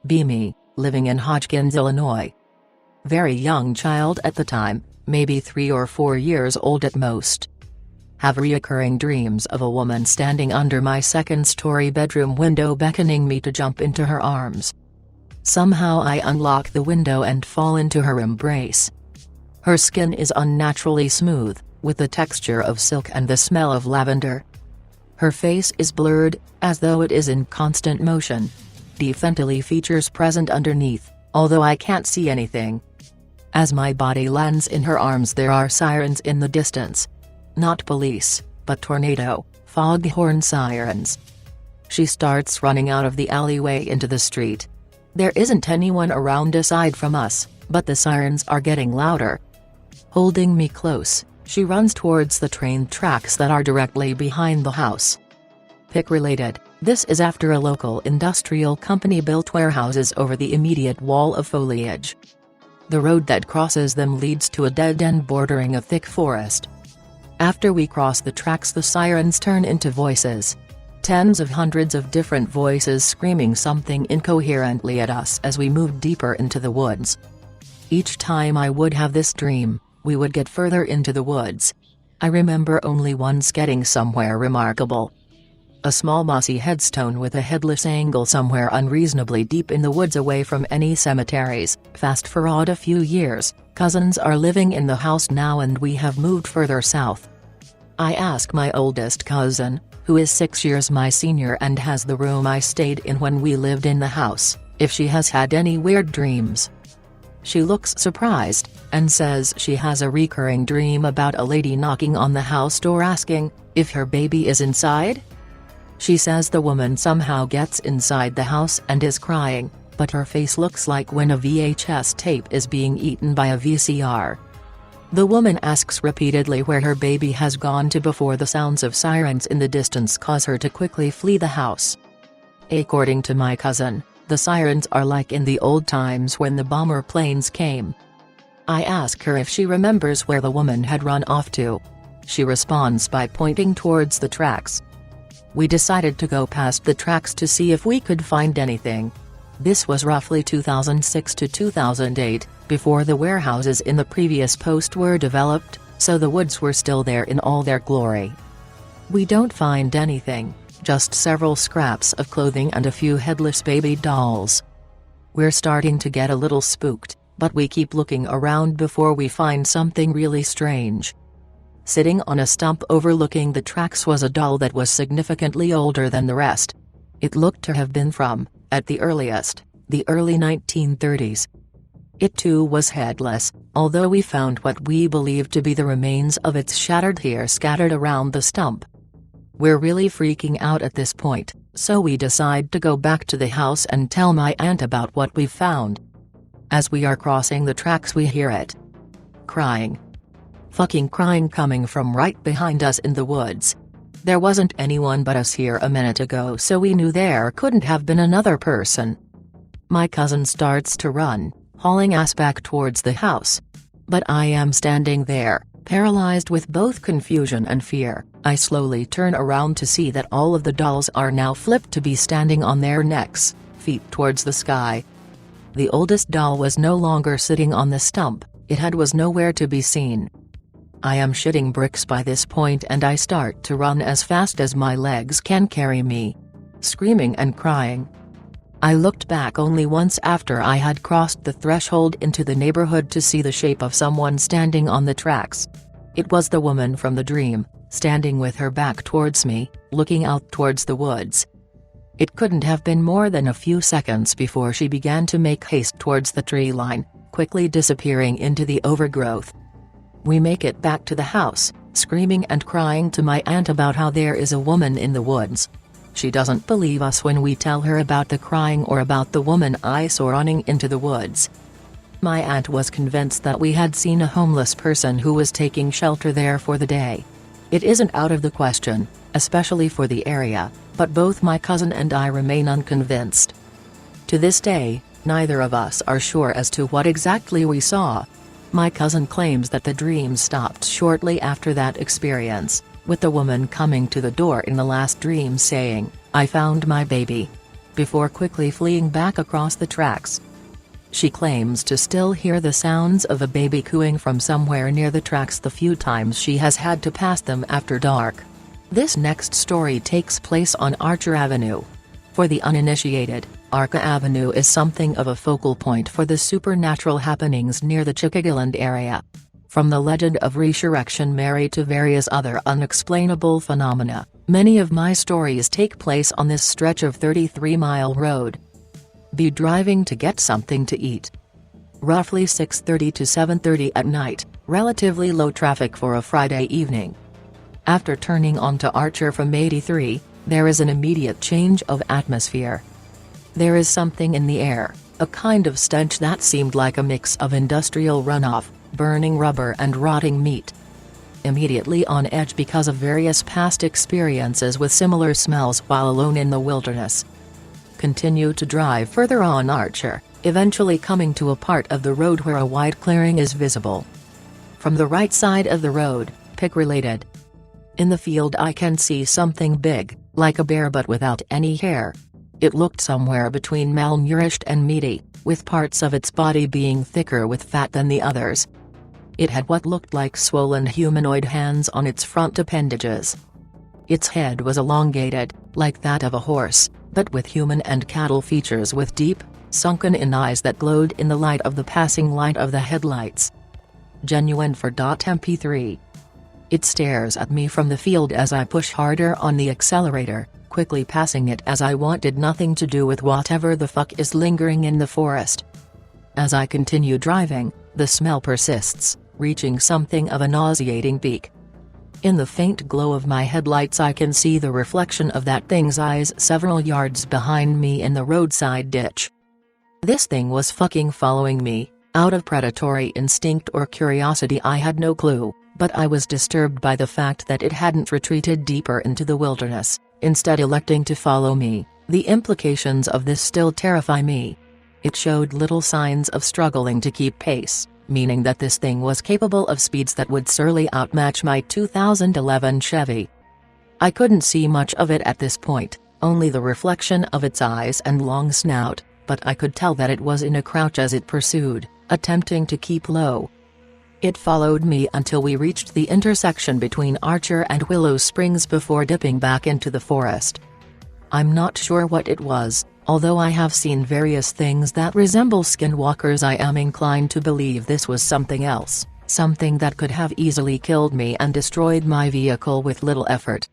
me, living in Hodgkins, Illinois. Very young child at the time, maybe 3 or 4 years old at most. Have reoccurring dreams of a woman standing under my second-story bedroom window beckoning me to jump into her arms. Somehow I unlock the window and fall into her embrace. Her skin is unnaturally smooth, with the texture of silk and the smell of lavender. Her face is blurred, as though it is in constant motion. Definitely features present underneath, although I can't see anything. As my body lands in her arms, there are sirens in the distance. Not police, but tornado, foghorn sirens. She starts running out of the alleyway into the street. There isn't anyone around aside from us, but the sirens are getting louder. Holding me close, she runs towards the train tracks that are directly behind the house. PIC related, this is after a local industrial company built warehouses over the immediate wall of foliage. The road that crosses them leads to a dead end bordering a thick forest. After we cross the tracks, the sirens turn into voices. Tens of hundreds of different voices screaming something incoherently at us as we move deeper into the woods. Each time I would have this dream, we would get further into the woods. I remember only once getting somewhere remarkable. A small mossy headstone with a headless angle somewhere unreasonably deep in the woods away from any cemeteries. Fast forward a few years, cousins are living in the house now and we have moved further south. I ask my oldest cousin, who is 6 years my senior and has the room I stayed in when we lived in the house, if she has had any weird dreams. She looks surprised, and says she has a recurring dream about a lady knocking on the house door asking if her baby is inside. She says the woman somehow gets inside the house and is crying, but her face looks like when a VHS tape is being eaten by a VCR. The woman asks repeatedly where her baby has gone to before the sounds of sirens in the distance cause her to quickly flee the house. According to my cousin, the sirens are like in the old times when the bomber planes came. I ask her if she remembers where the woman had run off to. She responds by pointing towards the tracks. We decided to go past the tracks to see if we could find anything. This was roughly 2006 to 2008, before the warehouses in the previous post were developed, so the woods were still there in all their glory. We don't find anything, just several scraps of clothing and a few headless baby dolls. We're starting to get a little spooked, but we keep looking around before we find something really strange. Sitting on a stump overlooking the tracks was a doll that was significantly older than the rest. It looked to have been from, at the earliest, the early 1930s. It too was headless, although we found what we believed to be the remains of its shattered hair scattered around the stump. We're really freaking out at this point, so we decide to go back to the house and tell my aunt about what we've found. As we are crossing the tracks we hear it. Crying. Fucking crying coming from right behind us in the woods. There wasn't anyone but us here a minute ago, so we knew there couldn't have been another person. My cousin starts to run, hauling ass back towards the house. But I am standing there, paralyzed with both confusion and fear. I slowly turn around to see that all of the dolls are now flipped to be standing on their necks, feet towards the sky. The oldest doll was no longer sitting on the stump, its head was nowhere to be seen. I am shitting bricks by this point and I start to run as fast as my legs can carry me. Screaming and crying. I looked back only once after I had crossed the threshold into the neighborhood to see the shape of someone standing on the tracks. It was the woman from the dream, standing with her back towards me, looking out towards the woods. It couldn't have been more than a few seconds before she began to make haste towards the tree line, quickly disappearing into the overgrowth. We make it back to the house, screaming and crying to my aunt about how there is a woman in the woods. She doesn't believe us when we tell her about the crying or about the woman I saw running into the woods. My aunt was convinced that we had seen a homeless person who was taking shelter there for the day. It isn't out of the question, especially for the area, but both my cousin and I remain unconvinced. To this day, neither of us are sure as to what exactly we saw. My cousin claims that the dream stopped shortly after that experience, with the woman coming to the door in the last dream saying, "I found my baby." before quickly fleeing back across the tracks. She claims to still hear the sounds of a baby cooing from somewhere near the tracks the few times she has had to pass them after dark. This next story takes place on Archer Avenue. For the uninitiated, Archer Avenue is something of a focal point for the supernatural happenings near the Chicagoland area. From the legend of Resurrection Mary to various other unexplainable phenomena, many of my stories take place on this stretch of 33-mile road. Be driving to get something to eat. Roughly 6:30 to 7:30 at night, relatively low traffic for a Friday evening. After turning onto Archer from 83, there is an immediate change of atmosphere. There is something in the air, a kind of stench that seemed like a mix of industrial runoff, burning rubber and rotting meat. Immediately on edge because of various past experiences with similar smells while alone in the wilderness. Continue to drive further on Archer, eventually coming to a part of the road where a wide clearing is visible. From the right side of the road, pig-related. In the field I can see something big, like a bear but without any hair. It looked somewhere between malnourished and meaty, with parts of its body being thicker with fat than the others. It had what looked like swollen humanoid hands on its front appendages. Its head was elongated, like that of a horse, but with human and cattle features with deep, sunken-in eyes that glowed in the light of the passing light of the headlights. Genuine for .mp3. It stares at me from the field as I push harder on the accelerator, quickly passing it as I wanted nothing to do with whatever the fuck is lingering in the forest. As I continue driving, the smell persists, reaching something of a nauseating peak. In the faint glow of my headlights I can see the reflection of that thing's eyes several yards behind me in the roadside ditch. This thing was fucking following me, out of predatory instinct or curiosity I had no clue, but I was disturbed by the fact that it hadn't retreated deeper into the wilderness, instead electing to follow me. The implications of this still terrify me. It showed little signs of struggling to keep pace, meaning that this thing was capable of speeds that would surely outmatch my 2011 Chevy. I couldn't see much of it at this point, only the reflection of its eyes and long snout, but I could tell that it was in a crouch as it pursued, attempting to keep low. It followed me until we reached the intersection between Archer and Willow Springs before dipping back into the forest. I'm not sure what it was, although I have seen various things that resemble skinwalkers. I am inclined to believe this was something else, something that could have easily killed me and destroyed my vehicle with little effort.